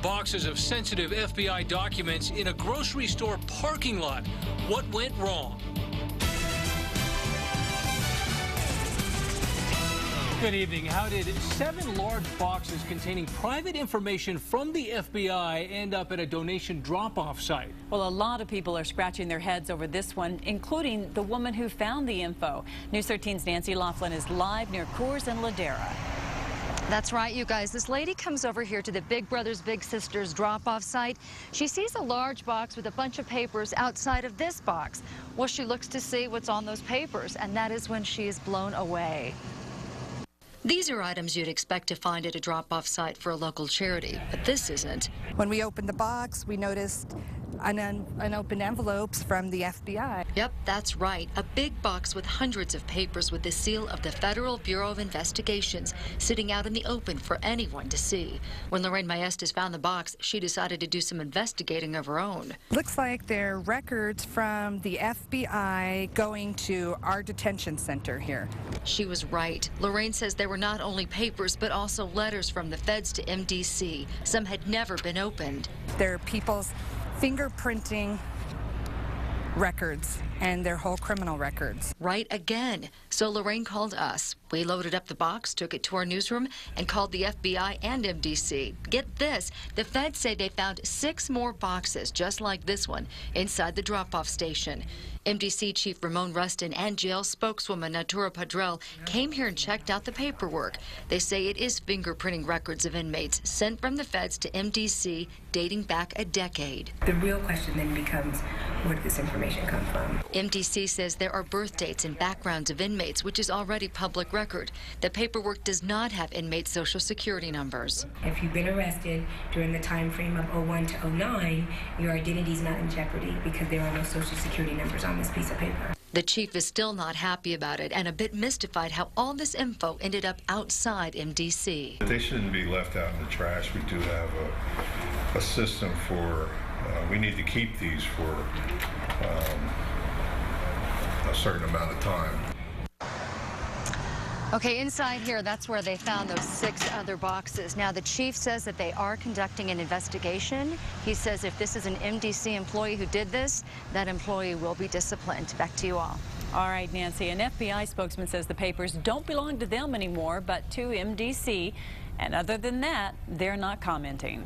Boxes of sensitive FBI documents in a grocery store parking lot. What went wrong? Good evening. How did 7 large boxes containing private information from the FBI end up at a donation drop-off site? Well, a lot of people are scratching their heads over this one, including the woman who found the info. News 13's Nancy Laughlin is live near Coors and Ladera. That's right, you guys. This lady comes over here to the Big Brothers Big Sisters drop-off site. She sees a large box with a bunch of papers outside of this box. Well, she looks to see what's on those papers, and that is when she is blown away. These are items you'd expect to find at a drop-off site for a local charity, but this isn't. When we opened the box, we noticed unopened envelopes from the FBI. Yep, that's right. A big box with hundreds of papers with the seal of the Federal Bureau of Investigations sitting out in the open for anyone to see. When Lorraine Maestas found the box, she decided to do some investigating of her own. Looks like they're records from the FBI going to our detention center here. She was right. Lorraine says there were not only papers, but also letters from the feds to MDC. Some had never been opened. They're people's fingerprinting records and their whole criminal records. Right again. So Lorraine called us. We loaded up the box, took it to our newsroom, and called the FBI and MDC. Get this, the feds say they found 6 more boxes just like this one inside the drop-off station. MDC Chief Ramon Rustin and jail spokeswoman Natura Padrell came here and checked out the paperwork. They say it is fingerprinting records of inmates sent from the feds to MDC dating back a decade. The real question then becomes, where did this information come from? MDC says there are birth dates and backgrounds of inmates, which is already public record. The paperwork does not have inmates' social security numbers. If you've been arrested during the time frame of 01 to 09, your identity is not in jeopardy because there are no social security numbers on this piece of paper. The chief is still not happy about it and a bit mystified how all this info ended up outside MDC. They shouldn't be left out in the trash. We do have a system for, we need to keep these for a certain amount of time. Okay, inside here, that's where they found those 6 other boxes. Now, the chief says that they are conducting an investigation. He says if this is an MDC employee who did this, that employee will be disciplined. Back to you all. All right, Nancy. An FBI spokesman says the papers don't belong to them anymore, but to MDC. And other than that, they're not commenting.